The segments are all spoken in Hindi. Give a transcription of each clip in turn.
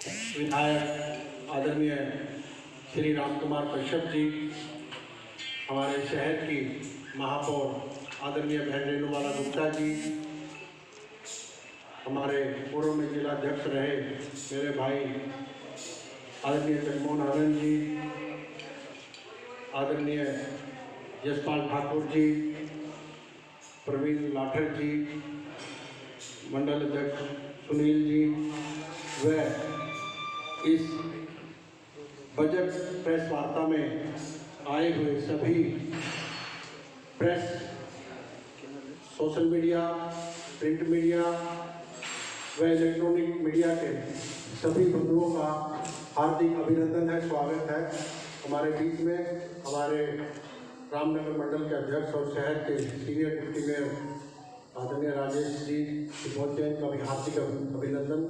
विधायक आदरणीय श्री राम कुमार कश्यप जी, हमारे शहर की महापौर आदरणीय बहन रेणुबाला गुप्ता जी, हमारे पूर्व में जिलाध्यक्ष रहे मेरे भाई आदरणीय जगमोहन आनंद जी, आदरणीय यशपाल ठाकुर जी, प्रवीण लाठर जी, मंडल अध्यक्ष सुनील जी व इस बजट प्रेस वार्ता में आए हुए सभी press, social media, print media व इलेक्ट्रॉनिक मीडिया के सभी बंधुओं का हार्दिक अभिनंदन है, स्वागत है। हमारे बीच में हमारे रामनगर मंडल के अध्यक्ष और शहर के सीनियर डिप्टी मेयर आदरणीय राजेश जी पहुँचे, इनका भी हार्दिक अभिनंदन।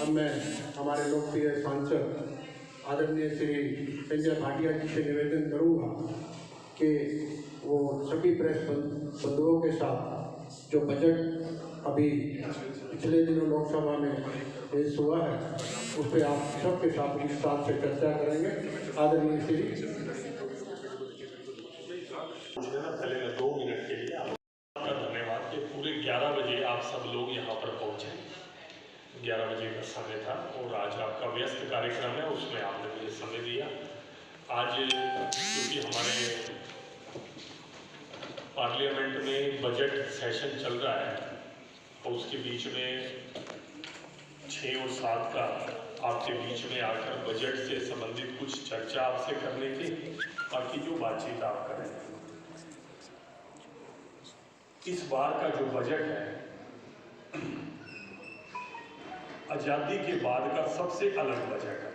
अब मैं हमारे लोकप्रिय सांसद आदरणीय श्री संजय भाटिया जी से निवेदन करूंगा कि वो सभी प्रेस बंधुओं के साथ जो बजट अभी पिछले दिनों लोकसभा में पेश हुआ है उस पर आप सबके साथ विस्तार से चर्चा करेंगे। आदरणीय श्री पहले मैं 2 मिनट के लिए आपका धन्यवाद कि पूरे 11 बजे आप सब लोग यहाँ पर पहुँचे। 11 बजे का समय था और आज आपका व्यस्त कार्यक्रम है, उसमें आपने मुझे समय दिया। आज क्योंकि हमारे पार्लियामेंट में बजट सेशन चल रहा है और उसके बीच में 6 और 7 का आपके बीच में आकर बजट से संबंधित कुछ चर्चा आपसे करनी थी। बाकी जो बातचीत आप करें, इस बार का जो बजट है आज़ादी के बाद का सबसे अलग बजट है,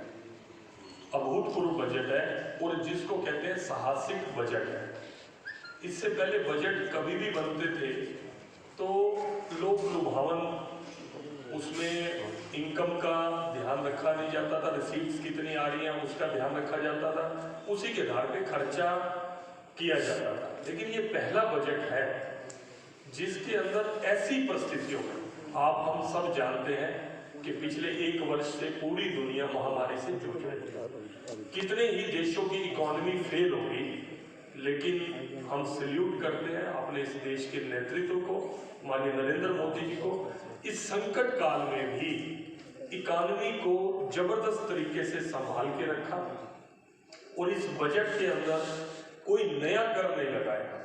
अभूतपूर्व बजट है और जिसको कहते हैं साहसिक बजट है। इससे पहले बजट कभी भी बनते थे तो लोक लुभावन, उसमें इनकम का ध्यान रखा नहीं जाता था, रिसीट्स कितनी आ रही हैं उसका ध्यान रखा जाता था, उसी के आधार पे खर्चा किया जाता था। लेकिन ये पहला बजट है जिसके अंदर ऐसी परिस्थितियों में आप हम सब जानते हैं कि पिछले 1 वर्ष से पूरी दुनिया महामारी से जूझ रही है, कितने ही देशों की इकोनॉमी फेल होगी, लेकिन हम सैल्यूट करते हैं अपने इस देश के नेतृत्व को, माननीय नरेंद्र मोदी जी को। इस संकट काल में भी इकोनॉमी को जबरदस्त तरीके से संभाल के रखा और इस बजट के अंदर कोई नया कर नहीं लगाया।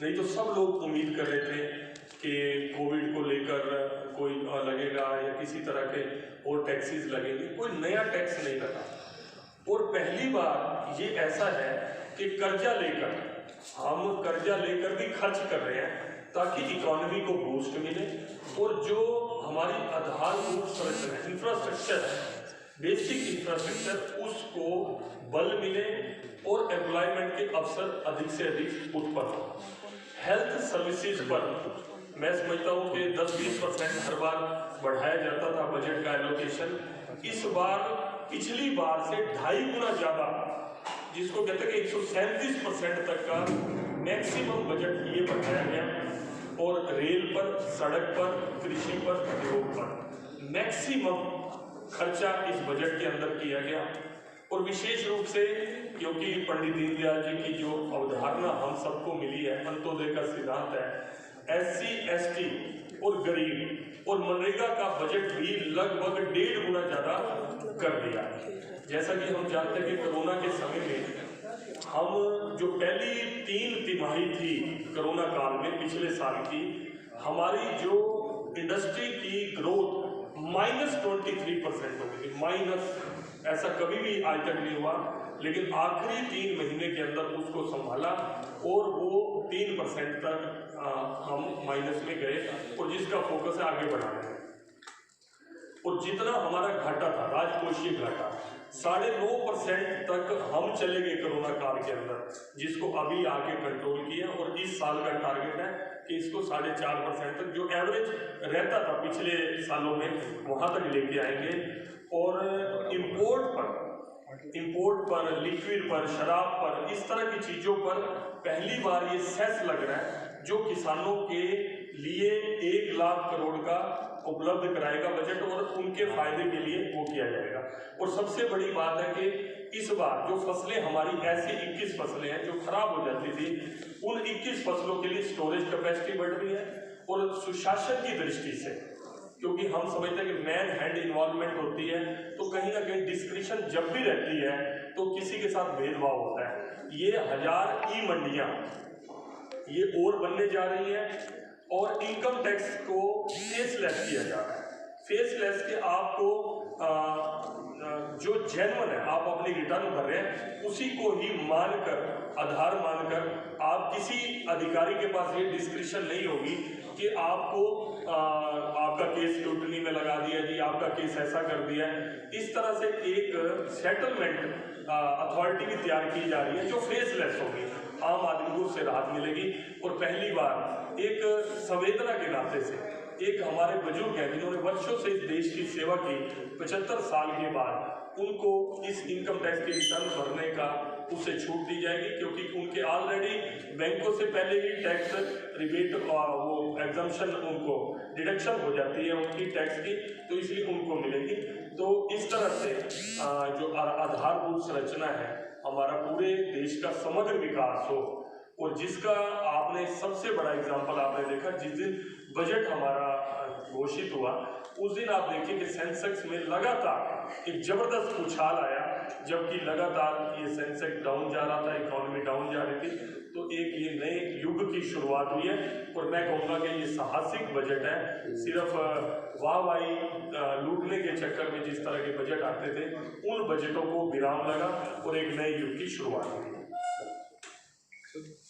नहीं तो सब लोग उम्मीद कर रहे थे कि कोविड को लेकर कोई लगेगा या किसी तरह के और टैक्सेस लगेंगे, कोई नया टैक्स नहीं लगा। और पहली बार ये ऐसा है कि कर्जा लेकर हम कर्जा लेकर भी खर्च कर रहे हैं ताकि इकोनॉमी को बूस्ट मिले और जो हमारी आधारभूत संरचना इंफ्रास्ट्रक्चर है, बेसिक इंफ्रास्ट्रक्चर, उसको बल मिले और एम्प्लॉयमेंट के अवसर अधिक से अधिक उत्पन्न हो। हेल्थ सर्विसेज पर मैं समझता हूँ कि 10-20% हर बार बढ़ाया जाता था बजट का एलोकेशन। इस बार पिछली बार से 2.5 गुना ज़्यादा, जिसको कहते हैं कि 137% तक का मैक्सिमम बजट ये बढ़ाया गया और रेल पर, सड़क पर, कृषि पर, उद्योग पर मैक्सिमम खर्चा इस बजट के अंदर किया गया। और विशेष रूप से क्योंकि पंडित दीनदयाल जी की जो अवधारणा हम सबको मिली है, अंत्योदय का सिद्धांत है, SC, ST और गरीब और मनरेगा का बजट भी लगभग 1.5 गुना ज़्यादा कर दिया। जैसा कि हम जानते हैं कि कोरोना के समय में हम जो पहली 3 तिमाही थी कोरोना काल में पिछले साल की, हमारी जो इंडस्ट्री की ग्रोथ -23% हो गई थी। माइनस ऐसा कभी भी आज तक नहीं हुआ, लेकिन आखिरी 3 महीने के अंदर उसको संभाला और वो 3% तक हम माइनस में गए और जिसका फोकस है आगे बढ़ाना है। और जितना हमारा घाटा था, राजकोषीय घाटा 9.5% तक हम चले गए कोरोना काल के अंदर, जिसको अभी आके कंट्रोल किया और इस साल का टारगेट है कि इसको 4.5% तक, जो एवरेज रहता था पिछले सालों में, वहां तक लेके आएंगे। और इंपोर्ट पर, लिक्विड पर, शराब पर, इस तरह की चीजों पर पहली बार ये सेस लग रहा है जो किसानों के लिए 1 लाख करोड़ का उपलब्ध कराएगा बजट और उनके फायदे के लिए वो किया जाएगा। और सबसे बड़ी बात है कि इस बार जो फसलें हमारी ऐसी 21 फसलें हैं जो खराब हो जाती थी, उन 21 फसलों के लिए स्टोरेज कैपेसिटी बढ़ रही है। और सुशासन की दृष्टि से, क्योंकि हम समझते हैं कि मैन हैंड इन्वॉल्वमेंट होती है तो कहीं ना कहीं डिस्क्रिप्शन जब भी रहती है तो किसी के साथ भेदभाव होता है। ये 1000 ई मंडियां ये और बनने जा रही हैं और इनकम टैक्स को फेसलेस किया जा रहा है। फेसलेस के आपको जो जेन्युइन है आप अपनी रिटर्न भर रहे हैं उसी को ही मानकर, आधार मानकर, आप किसी अधिकारी के पास ये डिस्क्रिप्शन नहीं होगी कि आपको आपका केस स्क्रूटनी में लगा दिया जी, आपका केस ऐसा कर दिया है। इस तरह से एक सेटलमेंट अथॉरिटी भी तैयार की जा रही है जो फेसलेस होगी, आम आदमी को उससे राहत मिलेगी। और पहली बार एक संवेदना के नाते से एक हमारे बुजुर्ग हैं जिन्होंने वर्षों से इस देश की सेवा की, 75 साल के बाद उनको इस इनकम टैक्स की रिटर्न भरने का उससे छूट दी जाएगी, क्योंकि उनके ऑलरेडी बैंकों से पहले ही टैक्स रिबेट वो एग्जम्पशन उनको डिडक्शन हो जाती है उनकी टैक्स की, तो इसलिए उनको मिलेगी। तो इस तरह से जो आधारभूत संरचना है हमारा पूरे देश का समग्र विकास हो। और जिसका आपने सबसे बड़ा एग्जाम्पल आपने देखा जिस दिन बजट हमारा घोषित हुआ उस दिन आप देखिए कि सेंसेक्स में लगातार एक जबरदस्त उछाल आया, जबकि लगातार ये सेंसेक्स डाउन जा रहा था, इकोनॉमी डाउन जा रही थी। तो एक ये नए युग की शुरुआत हुई है और मैं कहूँगा कि ये साहसिक बजट है। सिर्फ वाहवाही लूटने के चक्कर में जिस तरह के बजट आते थे उन बजटों को विराम लगा और एक नए युग की शुरुआत हुई।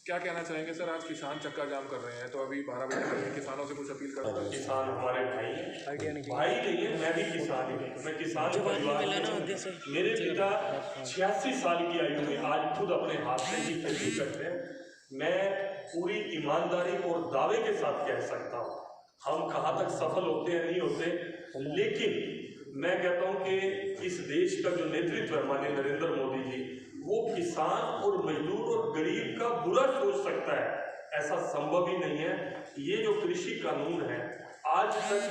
क्या कहना चाहेंगे सर? आज किसान चक्का जाम कर रहे हैं तो अभी 12 बजे किसानों से कुछ अपील कर रहे हैं? किसान हमारे भाई हैं, भाई नहीं है, मैं भी किसान ही हूँ। मैं किसान परिवार से, मेरे पिता 86 साल की आयु में आज खुद अपने हाथ से ही खेती करते हैं। मैं पूरी ईमानदारी और दावे के साथ कह सकता हूँ, हम कहाँ तक सफल होते हैं नहीं होते, लेकिन मैं कहता हूँ कि इस देश का जो नेतृत्व है माननीय नरेंद्र मोदी जी, वो किसान और मजदूर और गरीब का बुरा सोच सकता है, ऐसा संभव ही नहीं है। ये जो कृषि कानून है आज तक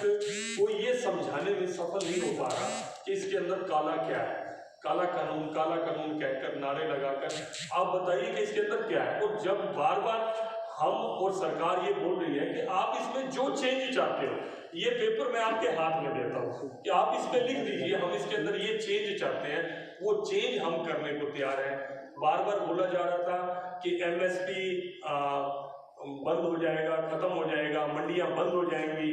कोई ये समझाने में सफल नहीं हो पा रहा कि इसके अंदर काला क्या है। काला कानून कहकर नारे लगाकर आप बताइए कि इसके अंदर क्या है। और जब बार बार हम और सरकार ये बोल रही है कि आप इसमें जो चेंज चाहते हो, ये पेपर मैं आपके हाथ में देता हूँ कि आप इस पे लिख दीजिए, हम इसके अंदर ये चेंज चाहते हैं, वो चेंज हम करने को तैयार हैं। बार बार बोला जा रहा था कि एमएसपी बंद हो जाएगा, खत्म हो जाएगा, मंडियां बंद हो जाएंगी।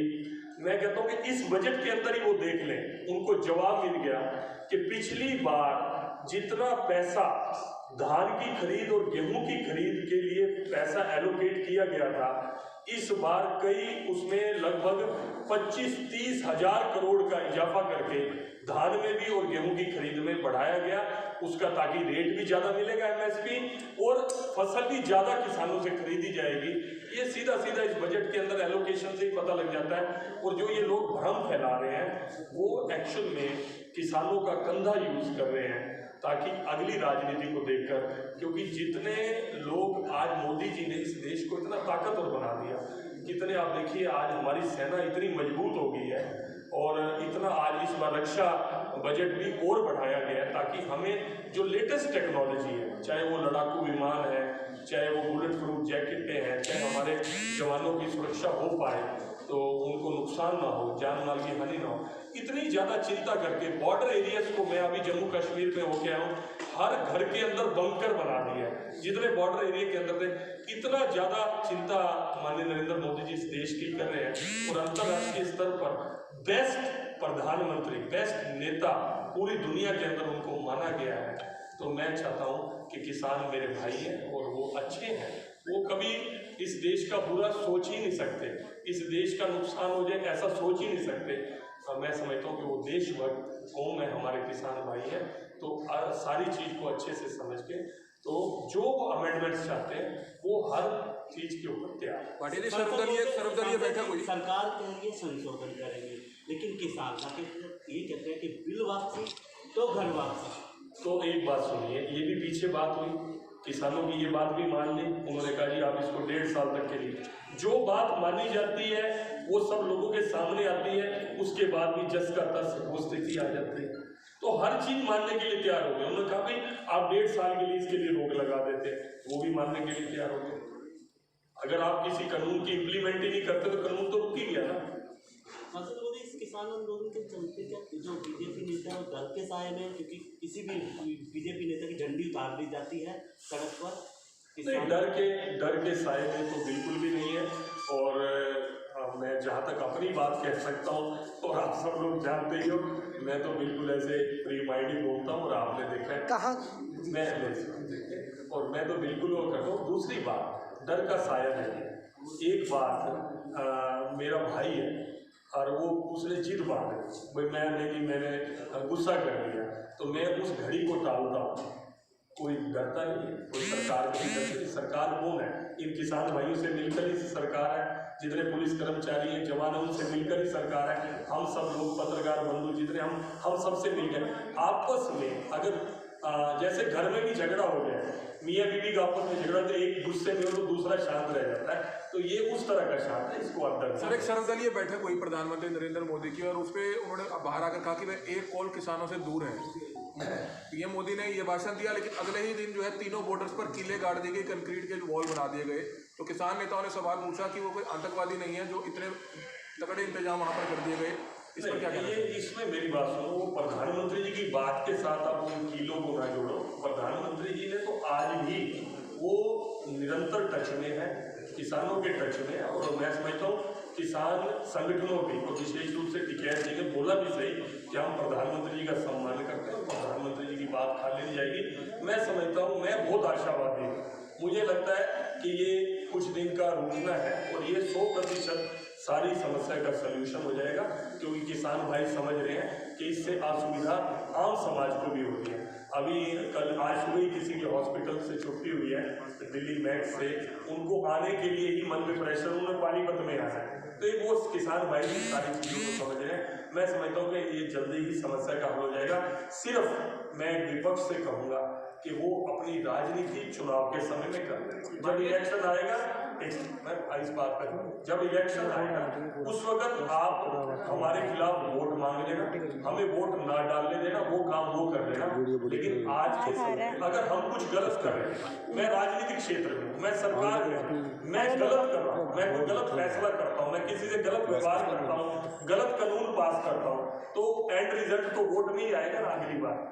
मैं कहता हूँ कि इस बजट के अंदर ही वो देख लें, उनको जवाब मिल गया कि पिछली बार जितना पैसा धान की खरीद और गेहूं की खरीद के लिए पैसा एलोकेट किया गया था, इस बार कई उसमें लगभग 25-30 हजार करोड़ का इजाफा करके धान में भी और गेहूं की खरीद में बढ़ाया गया उसका, ताकि रेट भी ज्यादा मिलेगा एमएसपी और फसल भी ज्यादा किसानों से खरीदी जाएगी। ये सीधा सीधा इस बजट के अंदर एलोकेशन से ही पता लग जाता है। और जो ये लोग भ्रम फैला रहे हैं वो एक्चुअल में किसानों का कंधा यूज कर रहे हैं ताकि अगली राजनीति को देखकर, क्योंकि जितने लोग आज मोदी जी ने इस देश को इतना ताकतवर बना दिया, कितने आप देखिए आज हमारी सेना इतनी मजबूत हो गई है और इतना आज इस बार रक्षा बजट भी और बढ़ाया गया है ताकि हमें जो लेटेस्ट टेक्नोलॉजी है, चाहे वो लड़ाकू विमान है, चाहे वो बुलेट प्रूफ जैकेटें हैं, चाहे हमारे जवानों की सुरक्षा हो पाए तो उनको नुकसान ना हो, जान माल की हानि ना हो, इतनी ज़्यादा चिंता करके बॉर्डर एरियाज को, मैं अभी जम्मू कश्मीर में होके आया हूँ, हर घर के अंदर बंकर बना दिया है जितने बॉर्डर एरिया के अंदर थे। इतना ज़्यादा चिंता माननीय नरेंद्र मोदी जी इस देश की कर रहे हैं और अंतर्राष्ट्रीय स्तर पर बेस्ट प्रधानमंत्री, बेस्ट नेता पूरी दुनिया के अंदर उनको माना गया है। तो मैं चाहता हूँ कि किसान मेरे भाई हैं और वो अच्छे हैं, वो कभी इस देश का बुरा सोच ही नहीं सकते, इस देश का नुकसान हो जाए ऐसा सोच ही नहीं सकते। मैं समझता हूँ कि वो देशभक्त कौम में हमारे किसान भाई हैं, तो सारी चीज़ को अच्छे से समझ के तो जो अमेंडमेंट्स चाहते हैं वो हर चीज़ के ऊपर तैयार है। पाटिल सर्वदलीय बैठक हुई, सरकार कहेंगे संशोधन करेंगे, लेकिन किसान ये कहते हैं कि बिल वापसी तो घर वापसी। तो एक बात सुनिए, ये भी पीछे बात हुई किसानों की ये बात भी मान ली। उन्होंने कहा जी आप इसको 1.5 साल तक के लिए, जो बात मानी जाती है वो सब लोगों के सामने आती है, उसके बाद भी जस का तस वो स्थिति आ जाती है। तो हर चीज मानने के लिए तैयार हो गए। उन्होंने कहा भाई आप 1.5 साल के लिए इसके लिए रोक लगा देते, वो भी मानने के लिए तैयार हो गए। अगर आप किसी कानून की इम्प्लीमेंट ही नहीं करते तो कानून तो रुक ही गया ना। मतलब बोले इस किसान आंदोलन के चलते क्या जो बीजेपी नेता है डर के साए में, क्योंकि किसी भी बीजेपी नेता की झंडी उतार दी जाती है सड़क पर? नहीं, डर के साए में तो बिल्कुल भी नहीं है। और मैं जहाँ तक अपनी बात कह सकता हूँ, और आप सब लोग जानते ही हो, मैं तो बिल्कुल ऐसे फ्री माइंड बोलता हूँ, और आपने देखा है कहाँ मैं तो बिल्कुल वो करता हूँ। दूसरी बात, डर का साया नहीं है। एक बात, मेरा भाई है और वो उसने जिद बांध भाई मैंने गुस्सा कर दिया, तो मैं उस घड़ी को टालता हूँ। कोई डरता नहीं है, कोई सरकार को नहीं डरती। सरकार कौन है? इन किसान भाइयों से मिलकर ही सरकार है। जितने पुलिस कर्मचारी हैं, जवान हैं, उनसे मिलकर ही सरकार है। हम सब लोग पत्रकार बंधु जितने हम सबसे मिलकर आपस में, अगर जैसे घर में भी झगड़ा हो गया, मियाँ बीवी का आपस में झगड़ा, तो एक गुस्से में हो तो दूसरा शांत रह जाता है, तो ये उस तरह का शांत है, इसको आप डर। सर, एक सर्वदलीय बैठक हुई प्रधानमंत्री नरेंद्र मोदी की, और उस पर उन्होंने बाहर आकर कहा कि वे एक कॉल किसानों से दूर हैं। पीएम मोदी ने ये भाषण दिया, लेकिन अगले ही दिन जो है तीनों बॉर्डर्स पर कीले गाड़ दिए गए, कंक्रीट के वॉल बना दिए गए। तो किसान नेताओं ने सवाल पूछा कि वो कोई आतंकवादी नहीं है जो इतने तगड़े इंतजाम वहाँ पर कर दिए गए, इस पर क्या कहना है? इसमें मेरी बात सुनो, वो प्रधानमंत्री जी की बात के साथ आप उन कीलों को ना जोड़ो। प्रधानमंत्री जी ने तो आज भी वो निरंतर टच में है, किसानों के टच में है। और मैं समझता हूँ किसान संगठनों की, और विशेष रूप से टिकैत जी ने बोला भी सही कि हम प्रधानमंत्री जी का सम्मान करते हैं, प्रधानमंत्री जी की बात खा ली जाएगी। मैं समझता हूँ, मैं बहुत आशावादी हूँ। मुझे लगता है कि ये कुछ दिन का रुकना है, और ये 100% सारी समस्या का सल्यूशन हो जाएगा, क्योंकि किसान भाई समझ रहे हैं कि इससे असुविधा आम समाज को भी होती है। अभी आज सुबह ही किसी के हॉस्पिटल से छुट्टी हुई है दिल्ली मैक्स से, उनको आने के लिए ही मन में प्रेशर, उन्होंने पानीपत में आना है, तो ये वो किसान भाई की सारी चीज़ों को समझ रहे हैं। मैं समझता हूँ कि ये जल्दी ही समस्या का हल हो जाएगा। सिर्फ मैं विपक्ष से कहूँगा कि वो अपनी राजनीति चुनाव के समय में कर दें। जब इलेक्शन आएगा, मैं इस बात पर, जब इलेक्शन आएगा उस वक्त आप हमारे खिलाफ वोट मांग लेना, हमें वोट ना डालने देना, वो काम वो कर लेना। लेकिन आज के समय अगर हम कुछ गलत कर रहे हैं, मैं राजनीतिक क्षेत्र में हूँ, मैं सरकार में हूँ, मैं गलत कर रहा हूँ, मैं कोई गलत फैसला करता हूँ, मैं किसी से गलत व्यवहार करता हूँ, गलत कानून पास करता हूँ, तो एंड रिजल्ट तो वोट में ही आएगा ना। अगली बार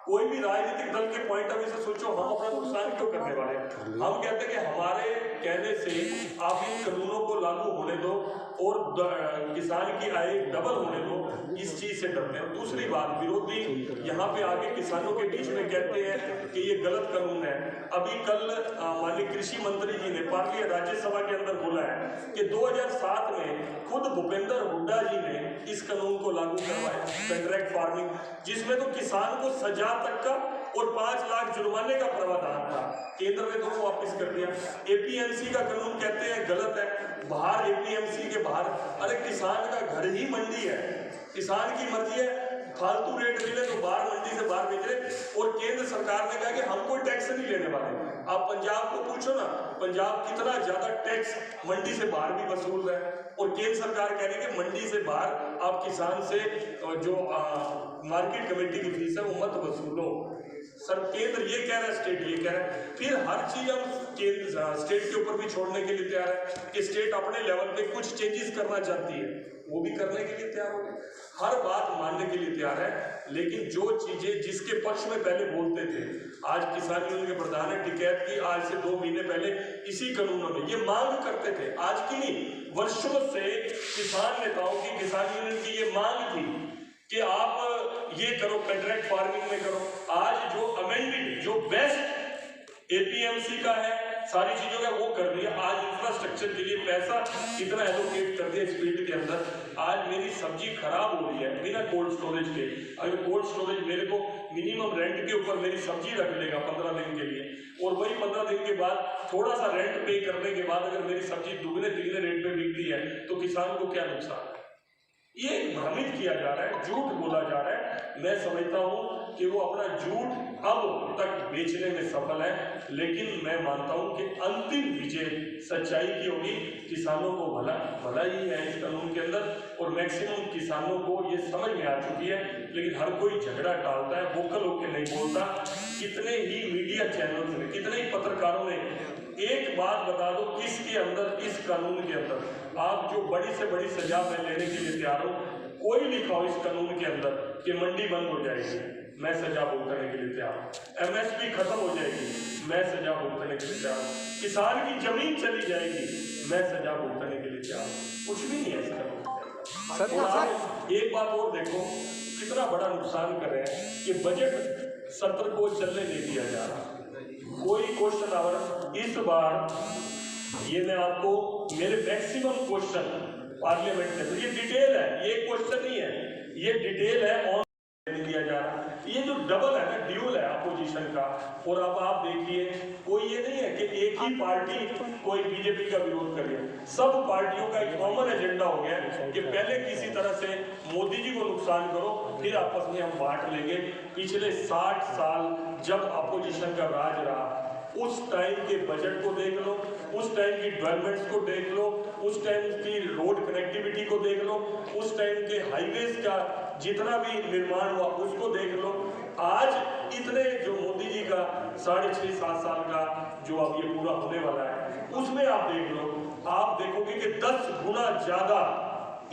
कोई भी राजनीतिक दल के पॉइंट ऑफ व्यू से सोचो, हम अपना नुकसान क्यों करने वाले हैं? हम कहते हैं कि हमारे कहने से आप इन कानूनों को लागू होने दो और किसान की आय डबल होने दो, इस चीज से डरते हैं। दूसरी बात, विरोधी यहाँ पे आगे किसानों के बीच में कहते हैं कि ये गलत कानून है। अभी कल माननीय कृषि मंत्री जी ने पार्लियामेंट राज्यसभा के अंदर बोला है कि 2007 में खुद भूपेंद्र हुड्डा जी ने इस कानून को लागू करवाया, कॉन्ट्रैक्ट फार्मिंग, जिसमें तो किसान को सजा तक का और 5 लाख जुर्माने का प्रावधान था। केंद्र ने तो वापस कर दिया। एपीएमसी का कानून कहते हैं गलत है, बाहर एपीएमसी के बाहर, अरे किसान का घर ही मंडी है, किसान की मर्जी है, फालतू रेट मिले तो बाहर मंडी से बाहर बेच रहे। और केंद्र सरकार ने कहा कि हम कोई टैक्स नहीं लेने वाले। आप पंजाब को पूछो ना, पंजाब कितना ज्यादा टैक्स मंडी से बाहर भी वसूल रहा है, और केंद्र सरकार कह रही है कि मंडी से बाहर आप किसान से जो मार्केट कमेटी की फीस है वो मत वसूलो। सर केंद्र ये कह रहा है, स्टेट ये कह रहा है, फिर हर चीज हम केंद्र स्टेट के ऊपर भी छोड़ने के लिए तैयार है कि स्टेट अपने लेवल पे कुछ चेंजेस करना चाहती है, वो भी करने के लिए तैयार हो गए, हर बात मानने के लिए तैयार है। लेकिन जो चीजें जिसके पक्ष में पहले बोलते थे, आज किसान यूनियन के प्रधान है टिकैत की, आज से 2 महीने पहले इसी कानूनों में ये मांग करते थे, आज की नहीं, वर्षों से किसान नेताओं की, किसान यूनियन की ये मांग थी कि आप ये करो, कॉन्ट्रैक्ट फार्मिंग में करो। आज जो अमेंडमेंट, जो बेस्ट एपीएमसी का है, सारी चीजों का वो कर दिया। आज इंफ्रास्ट्रक्चर के लिए पैसा इतना एलोकेट कर दिया इस फील्ड के अंदर। आज मेरी सब्जी खराब हो रही है बिना कोल्ड स्टोरेज के। अगर कोल्ड स्टोरेज मेरे को मिनिमम रेंट के ऊपर मेरी सब्जी रख लेगा 15 दिन के लिए, और वही 15 दिन के बाद थोड़ा सा रेंट पे करने के बाद अगर मेरी सब्जी दुगने तिगने रेट पे बिकती है, तो किसान को क्या नुकसान है? ये भ्रमित किया जा रहा है, झूठ बोला जा रहा है। मैं समझता हूँ कि वो अपना झूठ अब तक बेचने में सफल है, लेकिन मैं मानता हूँ कि अंतिम विजय सच्चाई की होगी। किसानों को भला ही है इस कानून के अंदर, और मैक्सिमम किसानों को ये समझ में आ चुकी है, लेकिन हर कोई झगड़ा टालता है, वोकल होकर नहीं बोलता। कितने ही मीडिया चैनल्स ने, कितने ही पत्रकारों ने, एक बात बता दो, किसके अंदर, इस कानून के अंदर आप जो बड़ी से बड़ी सजा मैं लेने के लिए तैयार हूँ, कोई लिखा हो इस कानून के अंदर कि मंडी बंद हो जाएगी, मैं सजा भुगतने के लिए तैयार हूँ। MSP खत्म हो जाएगी, मैं सजा भुगतने के लिए तैयार हूँ। किसान की जमीन चली जाएगी, मैं सजा भुगतने के लिए तैयार हूँ। कुछ भी नहीं है इस कानून के अंदर। और आप एक बात और देखो, कितना बड़ा नुकसान कर रहे हैं कि बजट सत्र को चलने नहीं दिया जा रहा, कोई क्वेश्चन आवर। इस बार ये मैं आपको मेरे मैक्सिमम क्वेश्चन पार्लियामेंट में, तो ये डिटेल है, ये क्वेश्चन नहीं है, ये डिटेल है, ऑन नहीं दिया जा रहा। ये जो डबल है ना, ड्यूल है अपोजिशन का। और अब आप देखिए, कोई ये नहीं है कि एक ही पार्टी कोई बीजेपी का विरोध कर रही है, सब पार्टियों का एक कॉमन एजेंडा हो गया है कि पहले किसी तरह से मोदी जी को नुकसान करो, फिर आपस में हम बांट लेंगे। पिछले 60 साल जब अपोजिशन का राज रहा, उस टाइम के बजट को देख लो, उस टाइम की डेवलपमेंट्स को देख लो, उस टाइम की रोड कनेक्टिविटी को देख लो, उस टाइम के हाईवेज का जितना भी निर्माण हुआ उसको देख लो। आज इतने जो मोदी जी का 6.5-7 साल का जो अब ये पूरा होने वाला है, उसमें आप देख लो, आप देखोगे कि 10 गुना ज्यादा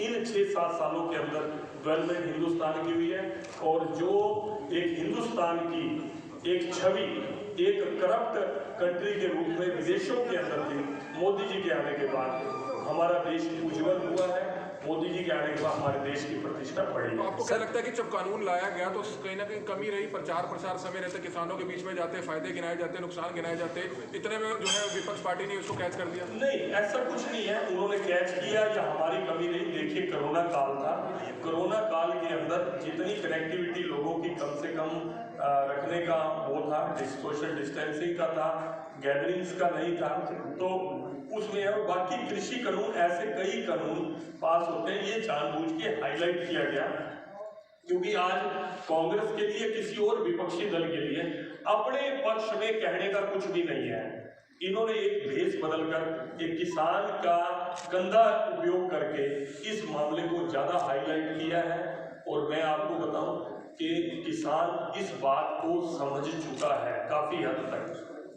इन 6-7 सालों के अंदर डेवलपमेंट हिंदुस्तान की हुई है। और जो एक हिंदुस्तान की एक छवि एक करप्ट कंट्री के रूप में विदेशों के अंदर थी, मोदी जी के आने के बाद हमारा देश उज्जवल हुआ है। मोदी जी के आने के बाद हमारे देश की प्रतिष्ठा बढ़ी। तो आपको क्या लगता है कि जब कानून लाया गया तो कहीं ना कहीं कमी रही, प्रचार प्रसार समय रहते, किसानों के बीच में जाते, फायदे गिनाए जाते, नुकसान गिनाए जाते, इतने में जो है विपक्ष पार्टी ने उसको कैच कर दिया? नहीं, ऐसा कुछ नहीं है, उन्होंने कैच किया या हमारी कमी नहीं। देखिए, कोरोना काल था, कोरोना काल के अंदर जितनी कनेक्टिविटी लोगों की कम से कम रखने का वो था, सोशल डिस्टेंसिंग का था, गैदरिंग्स का नहीं था, तो उसमें। और बाकी कृषि कानून, ऐसे कई कानून पास होते हैं, ये जानबूझ के हाईलाइट किया गया क्योंकि आज कांग्रेस के लिए, किसी और विपक्षी दल के लिए अपने पक्ष में कहने का कुछ भी नहीं है। इन्होंने एक भेष बदलकर एक किसान का गंदा उपयोग करके इस मामले को ज्यादा हाईलाइट किया है। और मैं आपको बताऊं कि किसान इस बात को समझ चुका है काफी हद तक,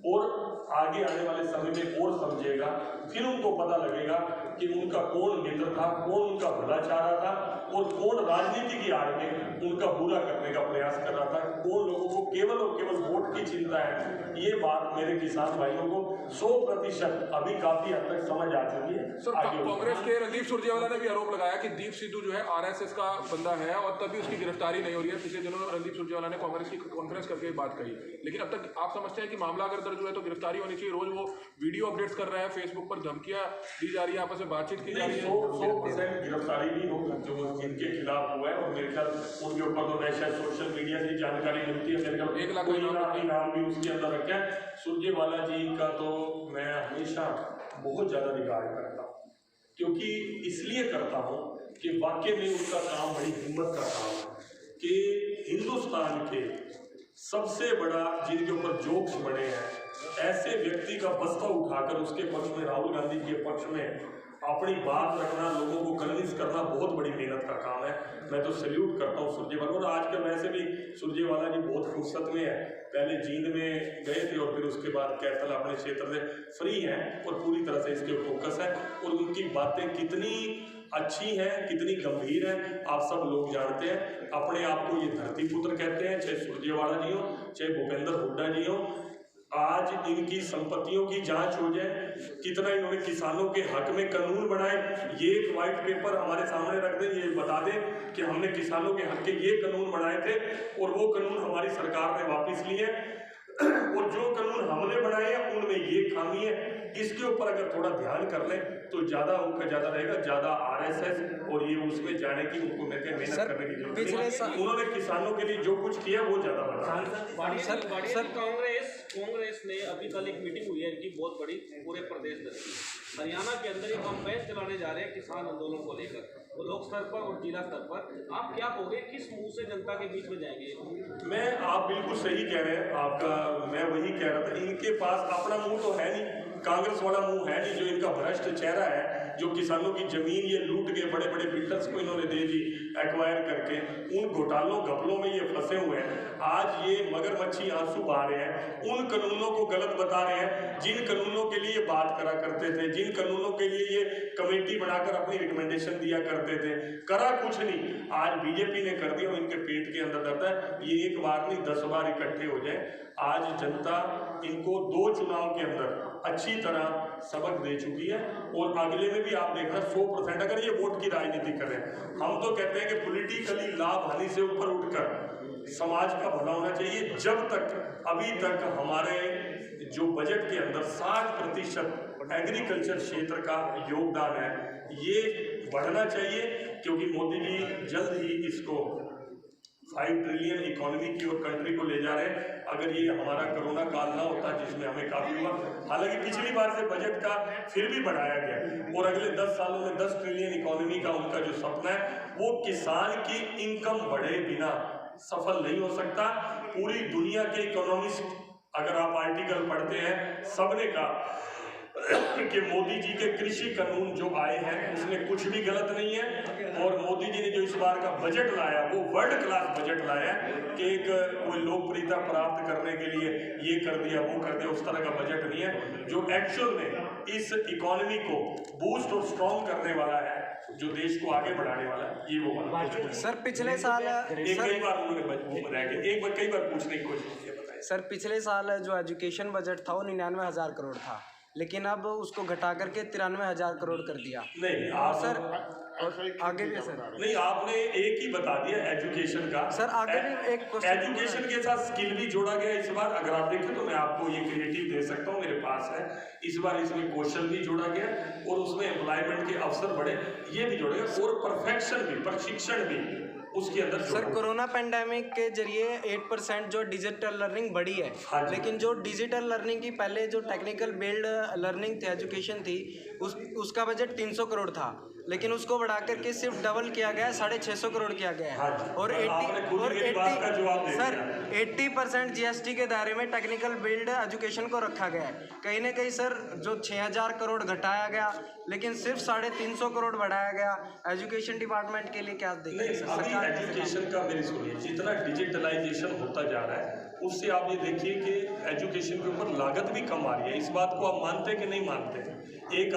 और आगे आने वाले समय में और समझेगा। फिर उनको पता लगेगा कि उनका कौन मित्र था, कौन उनका भला चाह रहा था, और कौन राजनीति की आड़ में उनका बुरा करने का प्रयास कर रहा था, कौन लोगों को केवल और केवल वोट की चिंता है। ये बात मेरे किसान भाइयों को 100% अभी काफी हद तक समझ आ चुकी है। सर, कांग्रेस के रणदीप सुरजेवाला ने भी आरोप लगाया कि दीप सिद्धू जो है RSS का बंदा है और तभी उसकी गिरफ्तारी नहीं हो रही है। पिछले दिनों रणदीप सुरजेवाला ने कांग्रेस की कॉन्फ्रेंस करके बात कही, लेकिन अब तक आप समझते हैं कि मामला अगर दर्ज हुआ है तो गिरफ्तारी होनी चाहिए? रोज वो वीडियो अपडेट्स कर रहा है, फेसबुक पर धमकियां दी जा रही है, आपस में बातचीत की जा रही है। 100% गिरफ्तारी भी हो जो जिनके खिलाफ हुआ है, और मेरे ख्याल उनके ऊपर तो मैं शायद सोशल मीडिया से जानकारी मिलती है, मेरे ख्याल 1 लाख नाम भी उसके अंदर रखा है। सुरजेवाला जी का तो मैं हमेशा बहुत ज्यादा रिगार्ड करता हूँ, क्योंकि इसलिए करता हूँ कि वाकई में उनका काम बड़ी हिम्मत का काम है कि हिंदुस्तान के सबसे बड़ा जिनके ऊपर जोक्स बने हैं, ऐसे व्यक्ति का बस्ता उठाकर उसके पक्ष में, राहुल गांधी के पक्ष में अपनी बात रखना, लोगों को कन्विंस करना बहुत बड़ी मेहनत का काम है। मैं तो सैल्यूट करता हूँ सुरजेवाला। और आजकल वैसे भी सुरजेवाला जी बहुत फुर्सत में है, पहले जींद में गए थे और फिर उसके बाद कैथल अपने क्षेत्र से फ्री हैं और पूरी तरह से इसके फोकस है। और उनकी बातें कितनी अच्छी हैं, कितनी गंभीर हैं, आप सब लोग जानते हैं। अपने आप को ये धरती पुत्र कहते हैं, चाहे सुरजेवाला जी हो, चाहे भूपेंद्र हुड्डा जी हो। आज इनकी संपत्तियों की जांच हो जाए, कितना इन्होंने किसानों के हक में कानून बनाए, ये एक व्हाइट पेपर हमारे सामने रख दें, ये बता दें कि हमने किसानों के हक के ये कानून बनाए थे और वो कानून हमारी सरकार ने वापस लिए, और जो कानून हमने बनाए हैं उनमें ये खामी है। इसके ऊपर अगर थोड़ा ध्यान कर लें तो ज्यादा उनका ज्यादा रहेगा। ज्यादा RSS और ये उसमें जाने की उनको मेहनत करने की जरूरत नहीं। उन्होंने किसानों के लिए जो कुछ किया वो ज्यादा बता। कांग्रेस ने अभी कल एक मीटिंग हुई है इनकी बहुत बड़ी पूरे प्रदेश में, हरियाणा के अंदर ही कैंपेन चलाने जा रहे हैं किसान आंदोलन को लेकर, वो लोक स्तर पर और जिला स्तर पर। आप क्या कहोगे, किस मुंह से जनता के बीच में जाएंगे? आप बिल्कुल सही कह रहे हैं आपका, मैं वही कह रहा था, इनके पास अपना मुंह तो है नहीं, कांग्रेस वाला मुंह है नहीं, जो इनका भ्रष्ट चेहरा है, जो किसानों की जमीन ये लूट के बड़े बड़े बिल्डर्स को इन्होंने दे दी एक्वायर करके, उन घोटालों घपलों में ये फंसे हुए हैं। आज ये मगरमच्छी आंसू बहा रहे हैं, उन कानूनों को गलत बता रहे हैं जिन कानूनों के लिए बात करा करते थे, जिन कानूनों के लिए ये कमेटी बनाकर अपनी रिकमेंडेशन दिया करते थे। करा कुछ नहीं, आज बीजेपी ने कर दिया, इनके पेट के अंदर दर्द है। ये एक बार नहीं 10 बार इकट्ठे हो जाए। आज जनता इनको 2 चुनाव के अंदर अच्छी तरह सबक दे चुकी है, और अगले में भी आप देखना 100% अगर ये वोट की राजनीति करें। हम तो कहते हैं कि पॉलिटिकली लाभ हानि से ऊपर उठकर समाज का भला होना चाहिए। जब तक अभी तक हमारे जो बजट के अंदर 60% एग्रीकल्चर क्षेत्र का योगदान है, ये बढ़ना चाहिए, क्योंकि मोदी जी जल्द ही इसको 5 ट्रिलियन इकोनॉमी की और कंट्री को ले जा रहे हैं। अगर ये हमारा कोरोना काल ना होता जिसमें हमें काफी हुआ, हालांकि पिछली बार से बजट का फिर भी बढ़ाया गया, और अगले 10 सालों में 10 ट्रिलियन इकोनॉमी का उनका जो सपना है, वो किसान की इनकम बढ़े बिना सफल नहीं हो सकता। पूरी दुनिया के इकोनॉमिस्ट, अगर आप आर्टिकल पढ़ते हैं, सबने कहा कि मोदी जी के कृषि कानून जो आए हैं उसमें कुछ भी गलत नहीं है, और मोदी जी ने जो इस बार का बजट लाया वो वर्ल्ड क्लास बजट लाया है, कि एक कोई लोकप्रियता प्राप्त करने के लिए ये कर दिया वो कर दिया, उस तरह का बजट नहीं है। जो एक्चुअल में इस इकोनॉमी को बूस्ट और स्ट्रॉन्ग करने वाला है, जो देश को आगे बढ़ाने वाला है, ये वो वाला बजट है। सर पिछले साल कई बार उन्होंने पूछने की कोशिश की, बताइए सर पिछले साल जो एजुकेशन बजट था वो 99,000 करोड़ था, लेकिन अब उसको घटा करके 93,000 करोड़ कर दिया। नहीं और सर आगे भी सर नहीं, आपने एक ही बता दिया एजुकेशन का। सर आगे भी एक एजुकेशन के साथ स्किल भी जोड़ा गया इस बार। अगर आप देखें तो मैं आपको ये क्रिएटिव दे सकता हूँ, मेरे पास है। इस बार इसमें कौशल भी जोड़ा गया, और उसमें एम्प्लॉयमेंट के अवसर बढ़े, ये भी जोड़ा गया, और परफेक्शन भी, प्रशिक्षण भी उसके अंदर। सर कोरोना पेंडेमिक के जरिए 8% जो डिजिटल लर्निंग बढ़ी है, लेकिन जो डिजिटल लर्निंग की पहले जो टेक्निकल बेस्ड लर्निंग थी, एजुकेशन थी, उसका बजट 300 करोड़ था, लेकिन उसको बढ़ा करके सिर्फ डबल किया गया है, 650 करोड़ किया गया है। और 80% GST के दायरे में टेक्निकल बिल्ड एजुकेशन को रखा गया है। कहीं ना कहीं सर जो 6,000 करोड़ घटाया गया, लेकिन सिर्फ 350 करोड़ बढ़ाया गया, एजुकेशन डिपार्टमेंट के लिए क्या देखिए सर? सरकार एजुकेशन का मेरी सुनिए, जितना डिजिटलाइजेशन होता जा रहा है उससे आप ये देखिए कि एजुकेशन के ऊपर लागत भी कम आ रही है। इस बात को आप मानते हैं कि नहीं मानते? एक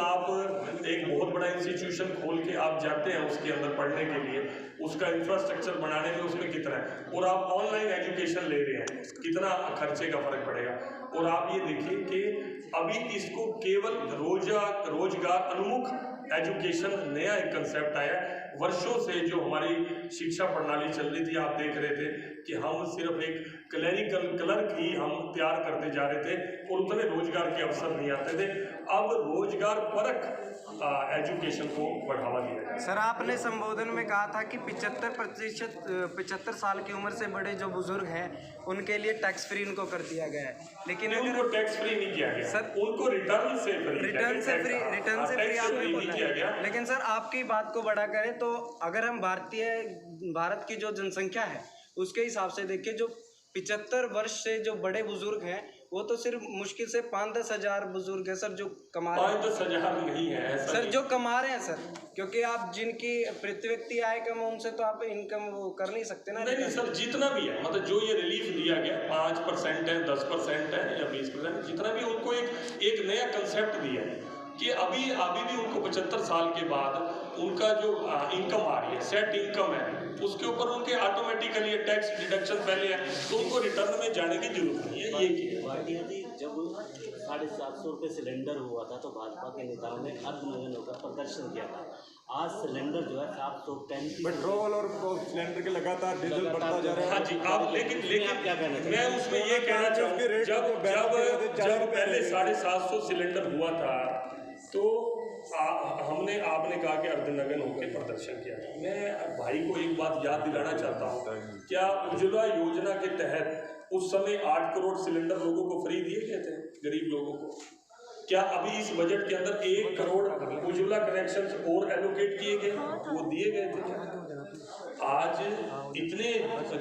बहुत बड़ा इंस्टीट्यूशन खोल के आप जाते हैं उसके अंदर पढ़ने के लिए, उसका इंफ्रास्ट्रक्चर बनाने में उसमें कितना है, और आप ऑनलाइन एजुकेशन ले रहे हैं, कितना खर्चे का फर्क पड़ेगा। और आप ये देखिए कि अभी इसको केवल रोजगार उन्मुख एजुकेशन नया एक कंसेप्ट आया है। वर्षों से जो हमारी शिक्षा प्रणाली चल रही थी, आप देख रहे थे कि हम सिर्फ एक क्लरिकल क्लर्क ही हम तैयार करते जा रहे थे, और उतने रोजगार के अवसर नहीं आते थे। अब रोजगार परक एजुकेशन को बढ़ावा दिया जाए। सर आपने संबोधन में कहा था कि 75% साल की उम्र से बड़े जो बुजुर्ग हैं उनके लिए टैक्स फ्री उनको कर दिया गया है, लेकिन उनको टैक्स फ्री नहीं किया गया सर, उनको रिटर्न से फ्री आपने बोला। लेकिन सर आपकी बात को बड़ा करें तो अगर हम भारत की जो जनसंख्या है उसके हिसाब से देखें, जो 75 वर्ष से जो बड़े बुजुर्ग हैं वो तो सिर्फ मुश्किल से 5-10 हज़ार बुजुर्ग है सर जो कमा रहे हैं। 5-10 हज़ार नहीं है सर जो कमा रहे हैं सर, क्योंकि आप जिनकी प्रति व्यक्ति आय कम है उनसे तो आप इनकम वो कर नहीं सकते ना। नहीं सर, जितना भी है, मतलब जो ये रिलीफ दिया गया 5% है, 10% है या 20%, जितना भी उनको एक नया कंसेप्ट दिया है कि अभी भी उनको 75 साल के बाद उनका जो इनकम आ रही है, सेट इनकम है, उसके ऊपर उनके ऑटोमेटिकली टैक्स डिडक्शन पहले है, तो उनको रिटर्न में जाने की जरूरत नहीं है। ये भाटिया जी, जब 750 रुपये सिलेंडर हुआ था तो भाजपा के नेताओं ने अर्धनग्न होकर प्रदर्शन किया था। आज सिलेंडर जो है 735 पेट्रोल और सिलेंडर के लगातार डीजल बढ़ता जा रहा है। हाँ जी, आप लेकिन क्या कहना चाहिए? मैं उसमें ये कहना चाहूँ, जब पहले 750 सिलेंडर हुआ था तो आपने कहा कि अर्धनग्न होकर प्रदर्शन किया। मैं भाई को एक बात याद दिलाना चाहता हूँ, क्या उज्ज्वला योजना के तहत उस समय 8 करोड़ सिलेंडर लोगों को फ्री दिए गए थे, गरीब लोगों को? क्या अभी इस बजट के अंदर 1 करोड़ उज्ज्वला कनेक्शन और एलोकेट किए गए? वो दिए गए थे क्या? आज इतने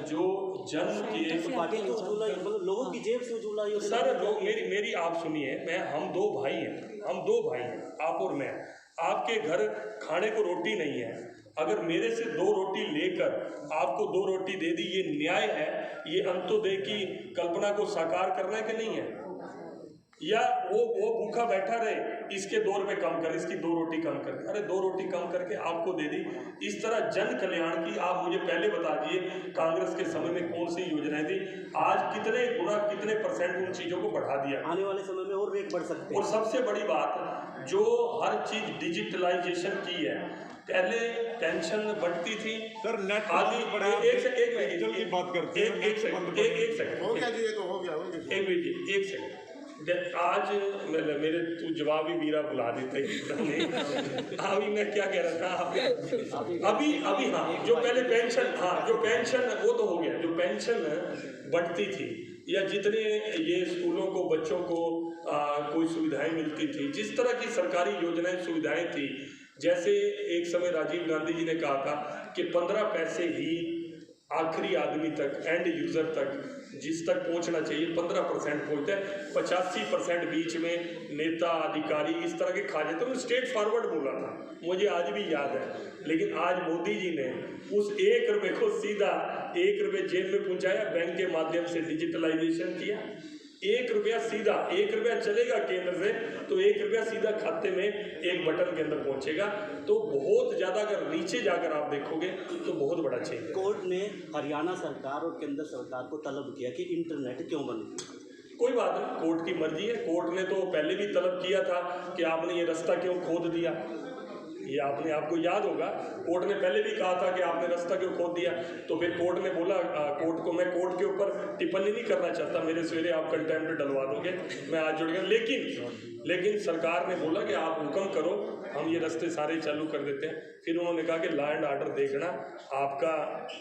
जो जन के पार्टी तो उज्ज्वला मतलब लोगों की जेब से उज्ज्वला योजना। सर लोग मेरी आप सुनिए, हम दो भाई हैं, आप और मैं। आपके घर खाने को रोटी नहीं है, अगर मेरे से 2 रोटी लेकर आपको 2 रोटी दे दी, ये न्याय है? ये अंत्योदय की कल्पना को साकार करना है कि नहीं है? या वो भूखा बैठा रहे, इसके 2 रुपए कम कर, इसकी 2 रोटी कम कर, अरे 2 रोटी कम करके आपको दे दी। इस तरह जन कल्याण की आप मुझे पहले बता दिए कांग्रेस के समय में कौन सी योजनाएं थी, आज कितने गुना कितने परसेंट उन चीजों को बढ़ा दिया। आने वाले समय में और रेट बढ़ सकते हैं। और सबसे बड़ी बात, जो हर चीज डिजिटलाइजेशन की है, पहले पेंशन बढ़ती थी सर नेट आदि जल्दी बात करते हैं। एक सेकंड हो गया जी, ये तो हो गया। एक सेकंड आज मेरे तू जवाब ही मेरा बुला देता है। अभी मैं क्या कह रहा था, अभी हाँ, जो पहले पेंशन, हाँ जो पेंशन वो तो हो गया, जो पेंशन बढ़ती थी या जितने ये स्कूलों को बच्चों को कोई सुविधाएं मिलती थी, जिस तरह की सरकारी योजनाएं सुविधाएं थी, जैसे एक समय राजीव गांधी जी ने कहा था कि 15 पैसे ही आखिरी आदमी तक, एंड यूजर तक, जिस तक पहुंचना चाहिए 15% पहुंचता है, 85% बीच में नेता अधिकारी इस तरह के खा जाते। तो स्ट्रेट फॉरवर्ड बोला था, मुझे आज भी याद है। लेकिन आज मोदी जी ने उस 1 रुपये को सीधा 1 रुपये जेब में पहुंचाया, बैंक के माध्यम से डिजिटलाइजेशन किया। 1 रुपया सीधा, 1 रुपया चलेगा केंद्र से तो 1 रुपया सीधा खाते में एक बटन के अंदर पहुंचेगा। तो बहुत ज़्यादा, अगर नीचे जाकर आप देखोगे तो बहुत बड़ा चेंज है। कोर्ट ने हरियाणा सरकार और केंद्र सरकार को तलब किया कि इंटरनेट क्यों बंद किया। कोई बात नहीं, कोर्ट की मर्जी है। कोर्ट ने तो पहले भी तलब किया था कि आपने ये रास्ता क्यों खोद दिया, ये आपको याद होगा। कोर्ट ने पहले भी कहा था कि आपने रास्ता क्यों खोद दिया। तो फिर कोर्ट ने बोला, कोर्ट को, मैं कोर्ट के ऊपर टिप्पणी नहीं करना चाहता, मेरे सवेरे आप कंटेम्प्ट डलवा दोगे, मैं आज जुड़ गया। लेकिन सरकार ने बोला कि आप हुक्म करो, हम ये रास्ते सारे चालू कर देते हैं। फिर उन्होंने कहा कि लॉ एंड ऑर्डर देखना आपका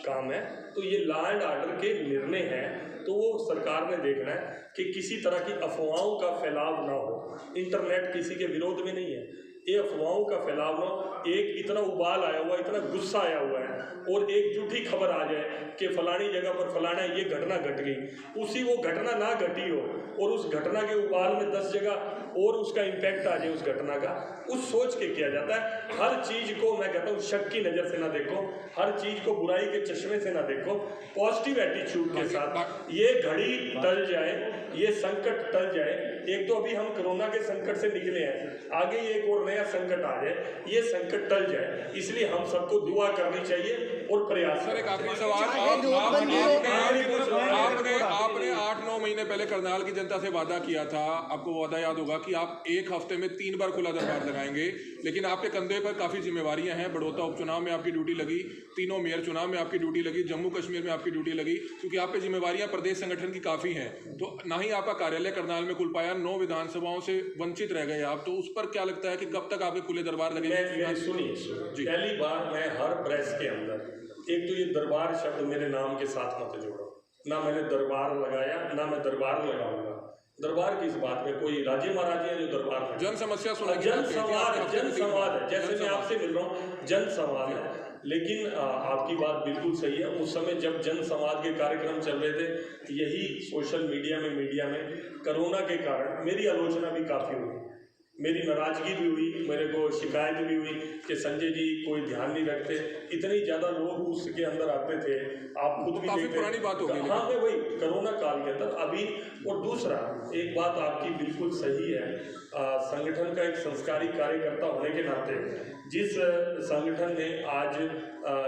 काम है। तो ये लॉ एंड ऑर्डर के निर्णय हैं, तो वो सरकार ने देखना है कि किसी तरह की अफवाहों का फैलाव ना हो। इंटरनेट किसी के विरोध में नहीं है, ये अफवाहों का फैलाव ना। एक इतना उबाल आया हुआ, इतना गुस्सा आया हुआ है, और एक झूठी खबर आ जाए कि फलानी जगह पर फलाना ये घटना घट गई, उसी वो घटना ना घटी हो और उस घटना के उबाल में 10 जगह और उसका इम्पैक्ट आ जाए उस घटना का, उस सोच के किया जाता है। हर चीज़ को मैं कहता हूँ शक की नज़र से ना देखो, हर चीज़ को बुराई के चश्मे से ना देखो, पॉजिटिव एटीट्यूड के साथ ये घड़ी टल जाए, ये संकट टल जाए। एक तो अभी हम कोरोना के संकट से निकले हैं, आगे ये एक और नया संकट आ जाए, ये संकट टल जाए, इसलिए हम सबको दुआ करनी चाहिए और प्रयास। सर एक आखिरी सवाल, आपने 8-9 महीने पहले करनाल की जनता से वादा किया था, आपको वादा याद होगा कि आप 1 हफ्ते में 3 बार खुला दरबार लगाएंगे, लेकिन आपके कंधे पर काफ़ी जिम्मेवारियां हैं। बड़ौदा उपचुनाव में आपकी ड्यूटी लगी, तीनों मेयर चुनाव में आपकी ड्यूटी लगी, जम्मू कश्मीर में आपकी ड्यूटी लगी, क्योंकि आप पे जिम्मेवारियां प्रदेश संगठन की काफ़ी हैं। तो ना ही आपका कार्यालय करनाल में खुल पाया, 9 विधानसभाओं से वंचित रह गए आप, तो उस पर क्या लगता है कि कब तक आपके खुले दरबार लगेंगे? सुनिए, पहली बार मैं हर प्रेस के अंदर, एक तो ये दरबार शब्द मेरे नाम के साथ मत जोड़ो, ना मैंने दरबार लगाया ना मैं दरबार लगाऊंगा। दरबार की इस बात में कोई राजे महाराजे हैं जो दरबार में, जन समस्या जन संवाद है, जैसे मैं आपसे मिल रहा हूँ, जन संवाद है। लेकिन आपकी बात बिल्कुल सही है, उस समय जब जन संवाद के कार्यक्रम चल रहे थे, यही सोशल मीडिया में कोरोना के कारण मेरी आलोचना भी काफ़ी हुई, मेरी नाराज़गी भी हुई, मेरे को शिकायत भी हुई कि संजय जी कोई ध्यान नहीं रखते, इतनी ज़्यादा लोग उसके अंदर आते थे, आप खुद भी काफ़ी पुरानी बात हो गई। हाँ, मैं वही कोरोना काल के अंदर अभी। और दूसरा एक बात आपकी बिल्कुल सही है, संगठन का एक संस्कारी कार्यकर्ता होने के नाते जिस संगठन ने आज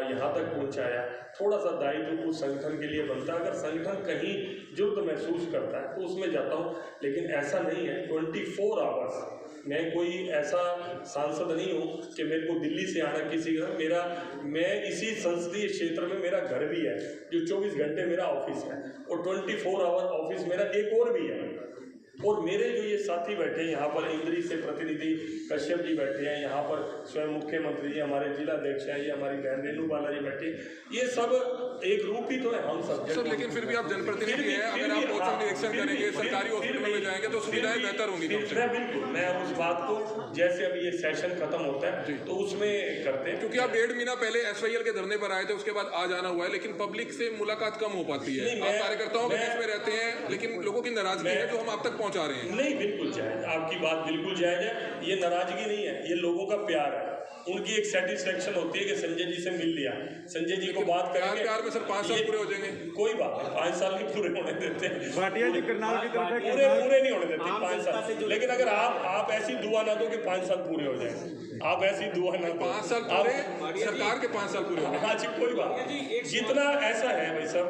यहाँ तक पहुँचाया, थोड़ा सा दायित्व उस संगठन के लिए बनता है। अगर संगठन कहीं जुर्द महसूस करता है तो उसमें जाता हूँ, लेकिन ऐसा नहीं है 24 आवर्स। मैं कोई ऐसा सांसद नहीं हूँ कि मेरे को दिल्ली से आना किसी का, मैं इसी संसदीय क्षेत्र में मेरा घर भी है जो 24 घंटे मेरा ऑफिस है, और 24 आवर ऑफिस मेरा एक और भी है। और मेरे जो ये साथी बैठे हैं यहाँ पर, इंद्री से प्रतिनिधि कश्यप जी बैठे हैं यहाँ पर, स्वयं मुख्यमंत्री जी, हमारे जिलाध्यक्ष हैं, ये हमारी बहन रेणु बाला जी बैठे, ये सब एक रूप ही तो है हम सब। सर लेकिन फिर भी आप जनप्रतिनिधि हैं, अगर आप औचक निरीक्षण करेंगे, सरकारी हॉस्पिटल में जाएंगे तो सुविधाएं बेहतर होंगी। मैं बिल्कुल मैं उस बात को जैसे अभी ये सेशन खत्म होता है तो उसमें करते हैं, क्योंकि आप 1.5 महीना पहले SYL के धरने पर आए थे, उसके बाद आ जाना हुआ है, लेकिन पब्लिक से मुलाकात कम हो पाती है। आप कार्यकर्ताओं के बीच में रहते हैं, लेकिन लोगों की नाराजगी है जो हम आप तक पहुंचा रहे हैं। नहीं, बिल्कुल जायज, आपकी बात बिल्कुल जायज है। ये नाराजगी नहीं है, ये लोगों का प्यार है। उनकी एक सेटिस्फेक्शन होती है कि संजय जी से मिल लिया, संजय जी को बात करेंगे। प्यार में सर 5 साल पूरे हो जाएंगे, कोई बात नहीं, 5 साल नहीं पूरे होने देते, भाटिया जी करनाल की तरफ है, पूरे नहीं होने देते 5 साल। लेकिन अगर आप ऐसी दुआ ना दो कि 5 साल पूरे हो जाए, आप ऐसी दुआ ना दो 5 साल पूरे, सरकार के 5 साल पूरे हो गए। हाँ जी, कोई बात नहीं। जितना ऐसा है भाई साहब,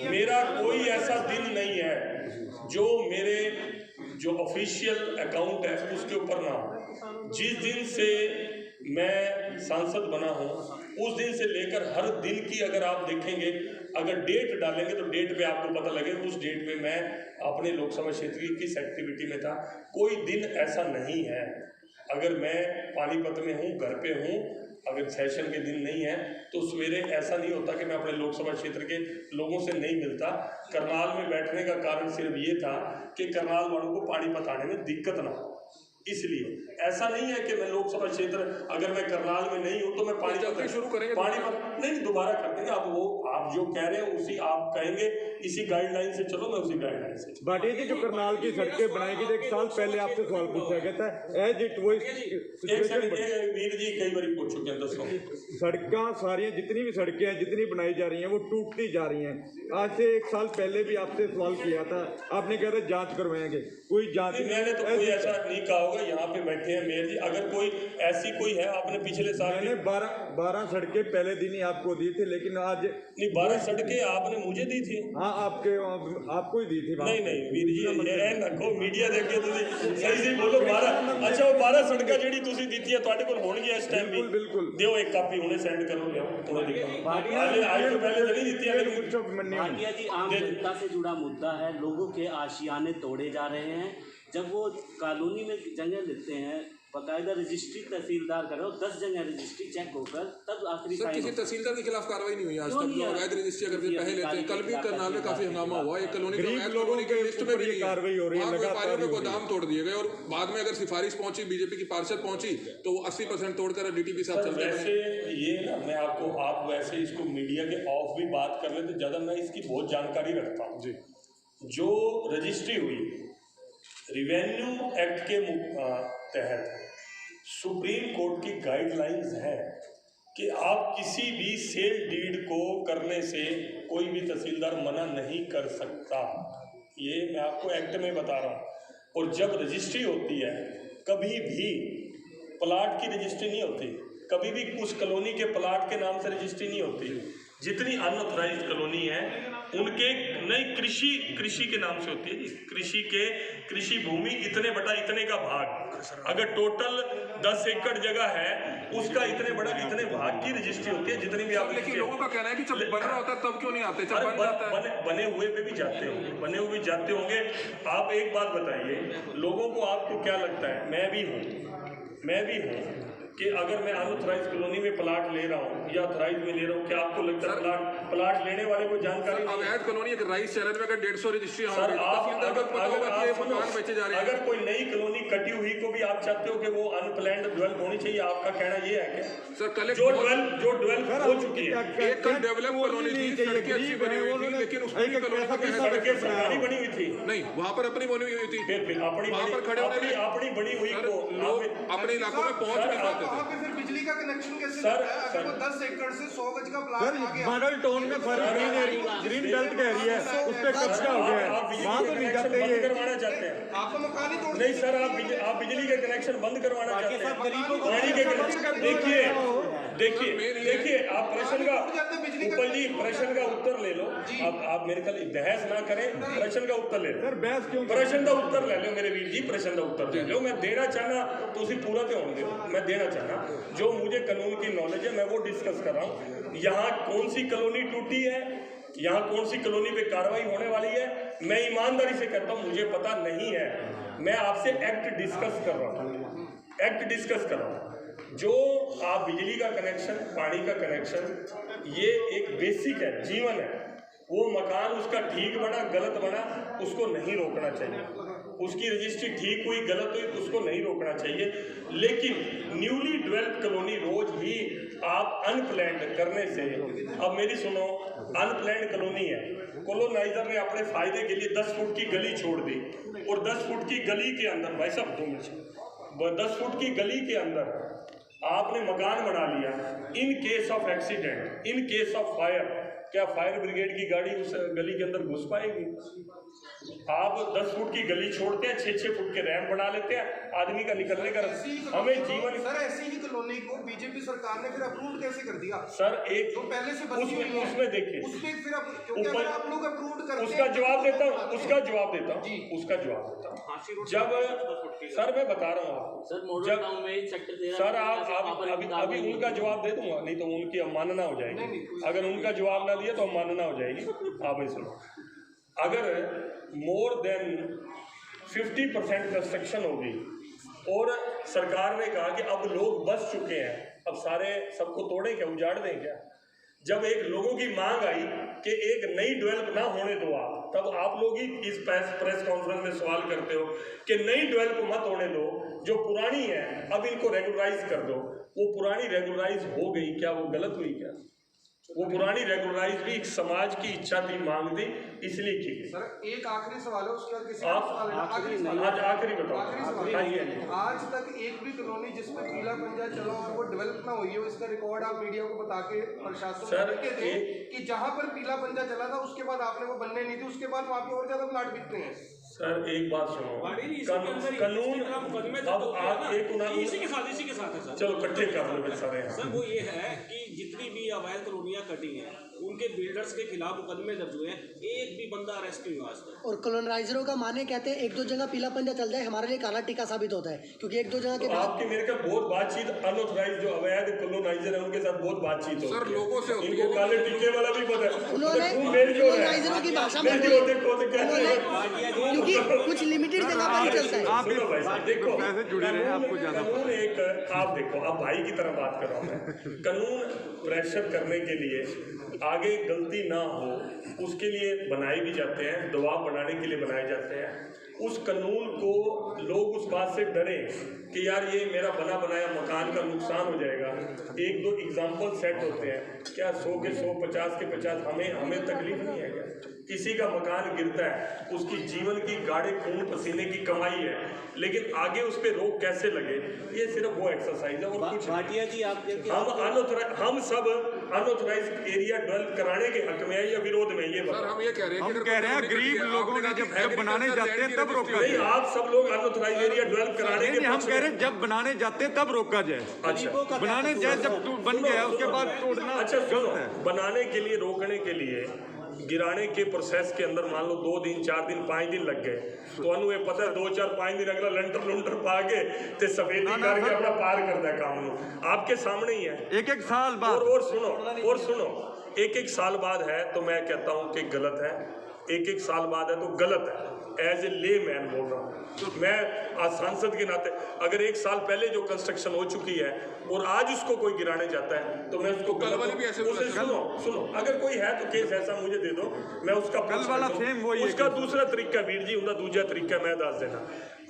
मेरा कोई ऐसा दिन नहीं है जो मेरे जो ऑफिशियल अकाउंट है उसके ऊपर ना हो। जिस दिन से मैं सांसद बना हूँ उस दिन से लेकर हर दिन की अगर आप देखेंगे, अगर डेट डालेंगे तो डेट पे आपको पता लगे उस डेट पे मैं अपने लोकसभा क्षेत्र की किस एक्टिविटी में था। कोई दिन ऐसा नहीं है, अगर मैं पानीपत में हूँ, घर पे हूँ, अगर सेशन के दिन नहीं है तो सवेरे ऐसा नहीं होता कि मैं अपने लोकसभा क्षेत्र के लोगों से नहीं मिलता। करनाल में बैठने का कारण सिर्फ ये था कि करनाल वालों को पानीपत आने में दिक्कत ना हो, इसलिए। ऐसा नहीं है कि मैं लोकसभा क्षेत्र अगर मैं करनाल में नहीं हूँ तो मैं पानीपत शुरू करेंगे, पानीपत नहीं, दोबारा कर देंगे। अब वो आप जो कह रहे हैं उसी आप कहेंगे, इसी गाइडलाइन से चलो, मैं उसी गाइडलाइन से। भाटिया जी जो करनाल की सड़कें बनाई गई, 1 साल पहले आपसे सवाल पूछा गया था, एज इट वो वीर जी कई बार पूछ चुके हैं, दसो। सड़कें सारी जितनी भी सड़कें हैं जितनी बनाई जा रही हैं वो टूटती जा रही हैं। आज से 1 साल पहले भी आपसे सवाल किया था, आपने कहा था जांच करवाएंगे, कोई जांच नहीं। मैंने तो कोई ऐसा नहीं कहा होगा, यहाँ पे बैठे हैं मेयर जी, अगर कोई ऐसी कोई है, आपने पिछले साल मैंने 12 सड़कें पहले दिन ही आपको दी थी, लेकिन आज नहीं 12 सड़कें आपने मुझे दी थी। हाँ आपको ही दी थी। नहीं वीर जी ये रखो, मीडिया देखे सही से बोलो। 12 अच्छा, वो 12 सड़कें ਜਿਹੜੀ ਤੁਸੀਂ ਦਿੱਤੀਆਂ ਤੁਹਾਡੇ ਕੋਲ ਹੋਣਗੀਆਂ ਇਸ ਟਾਈਮ ਵੀ? बिल्कुल ਦਿਓ ਇੱਕ ਕਾਪੀ ਹੁਣੇ ਸੈਂਡ ਕਰੋ, ਲਿਆਓ ਥੋੜਾ दिखाओ। आज तो पहले तो नहीं ਦਿੱਤੀਆਂ लेकिन भाटिया जी, आम जनता से जुड़ा मुद्दा है, लोगों के आशियाने तोड़े जा रहे हैं। जब वो कॉलोनी में जगह लेते हैं, बाकायदा रजिस्ट्री तहसीलदार करो, 10 जगह रजिस्ट्री चेक होकर तब आखिरी सर किसी तहसीलदार के खिलाफ कार्रवाई नहीं हुई आज तक, जो अवैध रजिस्ट्री अगर पैसे लेते हैं। कल भी करनाल में काफी हंगामा हुआ, एक कॉलोनी की लिस्ट में भी कार्रवाई हो रही है, व्यापारियों के गोदाम तोड़ दिए गए और बाद में अगर सिफारिश पहुंची, बीजेपी की पार्षद पहुंची तो 80% तोड़कर DTP साहब चलते हैं। वैसे ये ना, मैं आपको आप वैसे इसको मीडिया के ऑफ भी बात कर ले तो ज़्यादा मैं इसकी बहुत जानकारी रखता हूँ जी। जो रजिस्ट्री हुई रिवेन्यू एक्ट के तहत सुप्रीम कोर्ट की गाइडलाइंस है कि आप किसी भी सेल डीड को करने से कोई भी तहसीलदार मना नहीं कर सकता। ये मैं आपको एक्ट में बता रहा हूँ। और जब रजिस्ट्री होती है, कभी भी प्लाट की रजिस्ट्री नहीं होती, कभी भी उस कॉलोनी के प्लाट के नाम से रजिस्ट्री नहीं होती। जितनी अनऑथराइज्ड कॉलोनी है उनके नहीं, कृषि के नाम से होती है जी। कृषि भूमि इतने बड़ा इतने का भाग, अगर टोटल 10 एकड़ जगह है उसका इतने भाग की रजिस्ट्री होती है। जितनी भी आप, लेकिन लोगों का कहना है कि जब बन रहा होता है तब क्यों नहीं आते, जब बन जाता है बने हुए पे भी जाते होंगे, आप एक बात बताइए लोगों को, आपको क्या लगता है? मैं भी हूँ कि अगर मैं अनऑथराइज्ड कॉलोनी में प्लाट ले रहा हूँ या ऑथराइज में ले रहा हूँ, क्या आपको लगता है प्लाट लेने वाले को जानकारी? अवैध कॉलोनी एक राइस चैलेंज में अगर 150 रजिस्ट्री बेचे जा रहे हैं, अगर कोई नई कॉलोनी कटी हुई को भी आप चाहते हो कि वो अनप्लैन्ड डेवलप होनी चाहिए, आपका कहना ये है क्या? सर जो डेवलप हो चुकी है, एक डेवलप कॉलोनी थी, सड़कें अच्छी बनी हुई थी, लेकिन उसमें सड़कें सरकारी बनी हुई थी नहीं, वहाँ पर अपनी बनी हुई थी, अपनी बनी हुई को लोग अपने इलाकों में पहुँच नहीं पाते। वहाँ पे फिर बिजली का कनेक्शन कैसे लगता है? अगर वो 10 एकड़ से 100 गज का प्लाट आ गया, मॉडल टाउन में ग्रीन बेल्ट का एरिया है, उस पर कब्जा हो गया है, वहाँ तो नहीं जाते ये करवाना चाहते हैं। आप तो मकान ही तोड़ नहीं सर, आप बिजली के कनेक्शन बंद करवाना चाहते हैं। देखिए आप प्रश्न का उत्तर ले लो। आप मेरे ख्याल बहस ना करें, प्रश्न का उत्तर ले लो। सर बहस क्यों? प्रश्न का उत्तर ले लो मेरे वीर जी, प्रश्न का उत्तर ले लो। मैं देना चाहना तो उसी पूरा तो होंगे, मैं देना चाहना जो मुझे कानून की नॉलेज है मैं वो डिस्कस कर रहा हूँ। यहाँ कौन सी कॉलोनी टूटी है, यहाँ कौन सी कॉलोनी पे कार्रवाई होने वाली है, मैं ईमानदारी से कहता हूँ मुझे पता नहीं है। मैं आपसे एक्ट डिस्कस कर रहा हूँ। जो आप बिजली का कनेक्शन, पानी का कनेक्शन, ये एक बेसिक है, जीवन है। वो मकान उसका ठीक बना गलत बना उसको नहीं रोकना चाहिए, उसकी रजिस्ट्री ठीक हुई गलत हुई उसको नहीं रोकना चाहिए। लेकिन न्यूली डेवलप्ड कॉलोनी रोज ही आप अनप्लैंड करने से, अब मेरी सुनो, अनप्लैंड कॉलोनी है, कॉलोनाइजर ने अपने फायदे के लिए 10 फुट की गली छोड़ दी और 10 फुट की गली के अंदर, भाई साहब 2 मिनट, 10 फुट की गली के अंदर आपने मकान बना लिया। In case of accident, in case of fire, क्या फायर ब्रिगेड की गाड़ी उस गली के अंदर घुस पाएगी? आप 10 फुट की गली छोड़ते हैं, 6-6 फुट के रैंप बना लेते हैं, आदमी का निकलने का हमें जीवन। सर ऐसी ही कॉलोनी को बीजेपी सरकार ने फिर अप्रूव कैसे कर दिया? सर एक तो पहले से बनी हुई है, उसमें देखिए, उसमें फिर क्योंकि अगर आप लोग अप्रूव करते हैं, उसका जवाब देता हूँ, उसका जवाब देता हूँ। जब सर मैं बता रहा हूँ आपको, सर आप अभी उनका जवाब दे दूंगा, नहीं तो उनकी अवमानना हो जाएगी। अगर उनका जवाब ना दिया तो अवमानना हो जाएगी। आप ही सुनो, अगर मोर देन 50% कंस्ट्रक्शन होगी और सरकार ने कहा कि अब लोग बस चुके हैं, अब सारे सबको तोड़ें क्या, उजाड़ दें क्या? जब एक लोगों की मांग आई कि एक नई डेवलप ना होने दो आप, तब आप लोग ही इस प्रेस कॉन्फ्रेंस में सवाल करते हो कि नई डेवलप मत होने दो, जो पुरानी है अब इनको रेगुलराइज कर दो। वो पुरानी रेगुलराइज हो गई क्या? वो गलत हुई क्या? वो पुरानी रेगुलराइज भी एक समाज की इच्छा थी, मांग थी, इसलिए की गई। सर एक आखिरी सवाल है, उसके बाद किसी आप आखिरी सवाल, आखिरी बताओ। आज तक एक भी कॉलोनी जिसमें पीला पंजा चला और वो डेवलप ना हुई हो, इसका रिकॉर्ड आप मीडिया को बता के प्रशासन को दें कि जहां पर पीला पंजा चला था उसके बाद आपने वो बनने नहीं दी, उसके बाद वहां पे और ज्यादा प्लाट बिकते हैं। सर एक बात सुनो, कानून अब आप एक इसी के साथ है सर, चलो इकट्ठे कर लो सारे। सर वो ये है कि जितनी भी अवैध कॉलोनियां कटी हैं उनके बिल्डर्स के खिलाफ मुकदमे दर्ज हुए हैं, एक भी बंदा अरेस्ट नहीं हुआ आज तक। और कॉलोनाइजरों का माने कहते हैं 1-2 जगह पीला पंजा चल जाए हमारे लिए काला टीका साबित होता है, क्योंकि 1-2 जगह के आपकी मेरे का बहुत बातचीत अनऑथराइज्ड जो अवैध कॉलोनाइजर है उनके साथ बहुत बातचीत होती है। सर लोगों से इनको काले टीके वाला भी पता है, उन्होंने कॉलोनाइजरों की भाषा में क्योंकि कुछ लिमिटेड जगह पर ही चलता है। आप सुनो भाई साहब, देखो कानून एक, आप देखो, आप भाई की तरह बात कर रहा हूँ मैं। कानून प्रेशर करने के लिए, आगे गलती ना हो उसके लिए बनाए भी जाते हैं, दबाव बनाने के लिए बनाए जाते हैं। उस कानून को लोग उस बात से डरे कि यार ये मेरा बना बनाया मकान का नुकसान हो जाएगा। 1-2 एग्जाम्पल सेट होते हैं, क्या 100 के 100, 50 के 50, हमें तकलीफ नहीं है क्या? किसी का मकान गिरता है, उसकी जीवन की गाढ़े खून पसीने की कमाई है, लेकिन आगे उस पर रोक कैसे लगे, ये सिर्फ वो एक्सरसाइज है और कुछ भाटिया जी आप हम सब अनऑथराइज्ड एरिया डेवलप कराने के हक में है या विरोध में? ये सर हम ये कह रहे हैं, हम कह रहे हैं गरीब लोगों का जब बनाने जाते हैं तब रोका नहीं, जाए। आप सब लोग अनऑथराइज्ड एरिया डेवलप कराने के हम कह रहे हैं जब बनाने जाते हैं तब रोका जाए। अच्छा बनाने जाए जब बन गया उसके बाद तोड़ना अच्छा गलत है। बनाने के लिए, रोकने के लिए, गिराने के प्रोसेस के अंदर मान लो 2 दिन 4 दिन 5 दिन लग गए, तो अनु ये पता है 2-4-5 दिन अगला लंटर पा के ते सफेदी करके अपना पार करता है काम नु। आपके सामने ही है, 1-1 साल बाद। और सुनो 1-1 साल बाद है तो मैं कहता हूँ कि गलत है, 1-1 साल बाद है तो गलत है। एज ए ले मैन बोल रहा हूँ, तो मैं आज सांसद के नाते, अगर 1 साल पहले जो कंस्ट्रक्शन हो चुकी है और आज उसको कोई गिराने जाता है तो मैं उसको उसे सुनो अगर कोई है तो केस ऐसा मुझे दे दो, मैं उसका कल वाला सेम वही है। उसका दूसरा तरीका वीर जी उनका दूसरा तरीका मैं दस देना।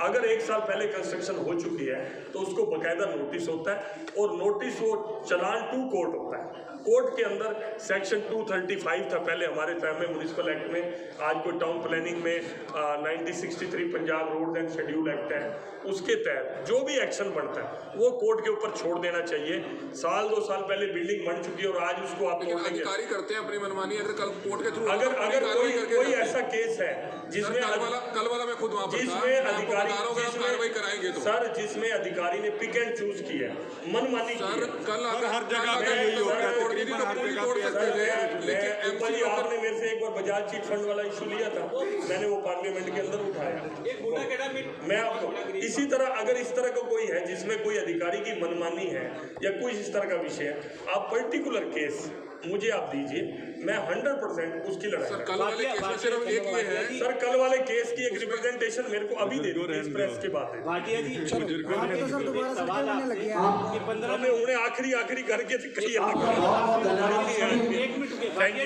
अगर 1 साल पहले कंस्ट्रक्शन हो चुकी है तो उसको बकायदा नोटिस होता है और नोटिस वो चलान टू कोर्ट होता है। कोर्ट के अंदर सेक्शन 235 था पहले हमारे टाइम में म्यूनिसिपल एक्ट में, आज कोई टाउन प्लानिंग में 1963 Punjab road and schedule act है, उसके तहत जो भी एक्शन बनता है वो कोर्ट के ऊपर छोड़ देना चाहिए। 1-2 साल पहले बिल्डिंग बन चुकी है और आज उसको आप अधिकारी करते हैं अपनी मनमानी, अगर कल कोर्ट के थ्रू अगर कोई ऐसा केस है जिसमें कल वाला मैं खुद वहाँ पर जिसमें अधिकारी कार्रवाई कराएंगे तो सर, जिसमें अधिकारी ने पिक एंड चूज किया, मनमानी की है। कल हर जगह पे यही होता है, आपने मेरे से एक बार बजाज चिट फंड वाला इशू लिया था, मैंने वो पार्लियामेंट के अंदर उठाया। मैं आपको इसी तरह, अगर इस तरह का कोई है जिसमें कोई अधिकारी की मनमानी है या कोई इस तरह का विषय है, आप पर्टिकुलर केस मुझे आप दीजिए, मैं 100% उसकी लड़ाई। सर कल वाले केस में सिर्फ एक ये है, सर कल वाले केस की एक रिप्रेजेंटेशन मेरे को अभी दे दो, इस प्रेस के बाद भाटिया जी हमें उन्हें आखिरी करके एक मिनट थैंक यू